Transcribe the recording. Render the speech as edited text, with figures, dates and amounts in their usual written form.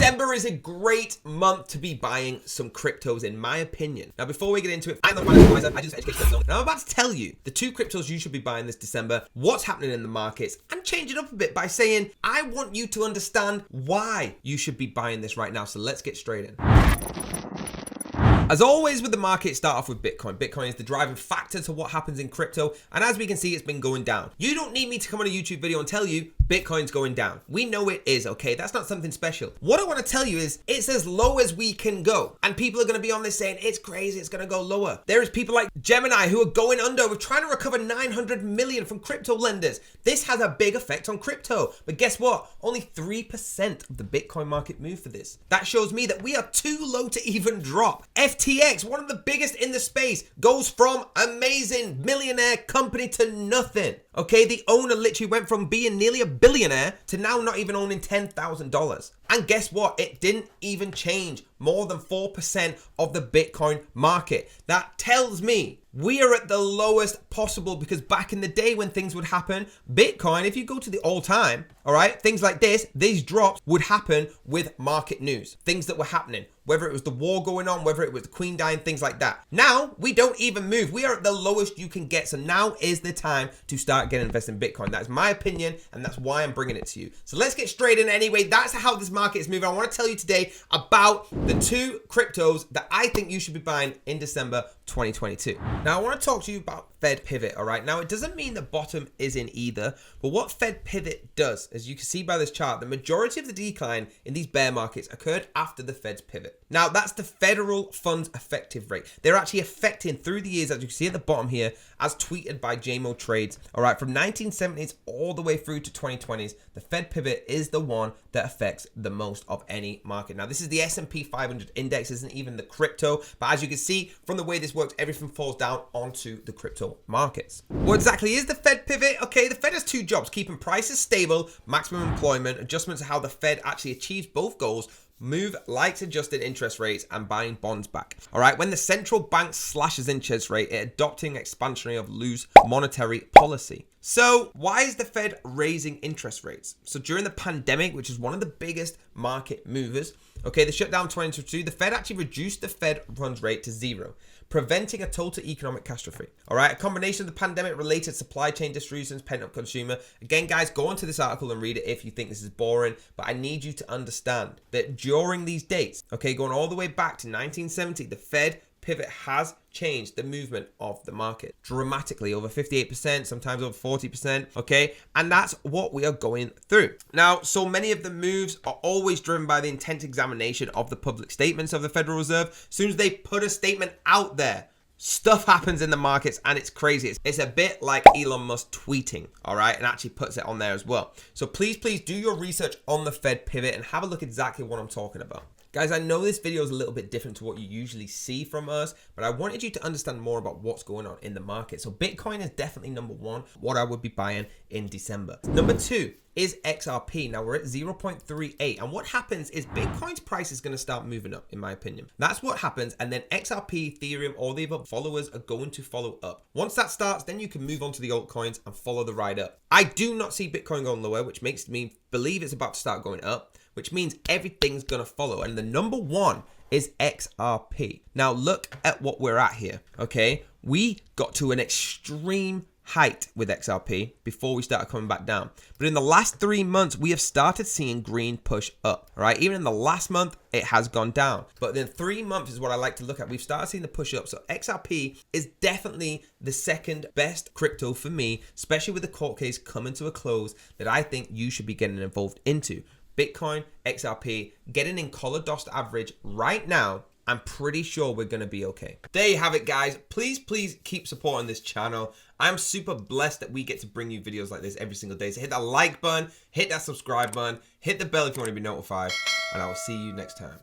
December is a great month to be buying some cryptos, in my opinion. Now, before we get into it, I'm not a financial advisor, I just education zone. Now, I'm about to tell you the 2 cryptos you should be buying this December, what's happening in the markets, and change it up a bit by saying, I want you to understand why you should be buying this right now. So let's get straight in. As always with the market, start off with Bitcoin. Bitcoin is the driving factor to what happens in crypto. And as we can see, it's been going down. You don't need me to come on a YouTube video and tell you Bitcoin's going down. We know it is, okay? That's not something special. What I want to tell you is it's as low as we can go. And people are going to be on this saying, it's crazy, it's going to go lower. There is people like Gemini who are going under. We're trying to recover 900 million from crypto lenders. This has a big effect on crypto. But guess what? Only 3% of the Bitcoin market moved for this. That shows me that we are too low to even drop. FTX, one of the biggest in the space, goes from amazing millionaire company to nothing. Okay, the owner literally went from being nearly a billionaire to now not even owning $10,000. And guess what? It didn't even change more than 4% of the Bitcoin market. That tells me we are at the lowest possible, because back in the day when things would happen, Bitcoin, if you go to the all time, all right, things like this, these drops would happen with market news, things that were happening, whether it was the war going on, whether it was the queen dying, things like that. Now, we don't even move. We are at the lowest you can get. So now is the time to start getting invested in Bitcoin. That's my opinion, and that's why I'm bringing it to you. So let's get straight in anyway. That's how this market is moving. I want to tell you today about the 2 cryptos that I think you should be buying in December 2022. Now, I want to talk to you about Fed Pivot, all right? Now, it doesn't mean the bottom is in either, but what Fed Pivot does, as you can see by this chart, the majority of the decline in these bear markets occurred after the Fed's pivot. Now, that's the federal funds effective rate. They're actually affecting through the years, as you can see at the bottom here, as tweeted by JMO Trades. All right, from 1970s all the way through to 2020s, the Fed pivot is the one that affects the most of any market. Now, this is the S&P 500 index, isn't even the crypto, but as you can see from the way this works, everything falls down onto the crypto markets. What exactly is the Fed pivot? Okay, the Fed has 2 jobs: keeping prices stable, maximum employment, adjustments to how the Fed actually achieves both goals, move likes adjusted interest rates, and buying bonds back. All right, when the central bank slashes interest rate, it adopting expansionary of loose monetary policy. So why is the Fed raising interest rates? So during the pandemic, which is one of the biggest market movers, okay, the shutdown 2022, the Fed actually reduced the Fed funds rate to 0, preventing a total economic catastrophe. All right, a combination of the pandemic related supply chain disruptions, pent up consumer. Again, guys, go onto this article and read it if you think this is boring, but I need you to understand that during these dates, okay, going all the way back to 1970, the Fed pivot has changed the movement of the market dramatically, over 58%, sometimes over 40%, okay? And that's what we are going through. Now, so many of the moves are always driven by the intense examination of the public statements of the Federal Reserve. As soon as they put a statement out there, stuff happens in the markets, and it's crazy. It's a bit like Elon Musk tweeting, all right, and actually puts it on there as well. So please do your research on the Fed pivot and have a look exactly what I'm talking about. Guys, I know this video is a little bit different to what you usually see from us, but I wanted you to understand more about what's going on in the market. So Bitcoin is definitely number 1, what I would be buying in December. Number 2 is XRP. Now we're at 0.38, and what happens is Bitcoin's price is going to start moving up, in my opinion. That's what happens, and then XRP, Ethereum, all the other followers are going to follow up. Once that starts, then you can move on to the altcoins and follow the ride up. I do not see Bitcoin going lower, which makes me believe it's about to start going up, which means everything's going to follow. And the number 1 is XRP. Now look at what we're at here, okay? We got to an extreme height with XRP before we started coming back down. But in the last 3 months, we have started seeing green push up, all right? Even in the last month, it has gone down. But then 3 months is what I like to look at. We've started seeing the push up. So XRP is definitely the second best crypto for me, especially with the court case coming to a close, that I think you should be getting involved into. Bitcoin, XRP, getting in collar DOST average right now, I'm pretty sure we're going to be okay. There you have it, guys. Please keep supporting this channel. I'm super blessed that we get to bring you videos like this every single day. So hit that like button, hit that subscribe button, hit the bell if you want to be notified, and I will see you next time.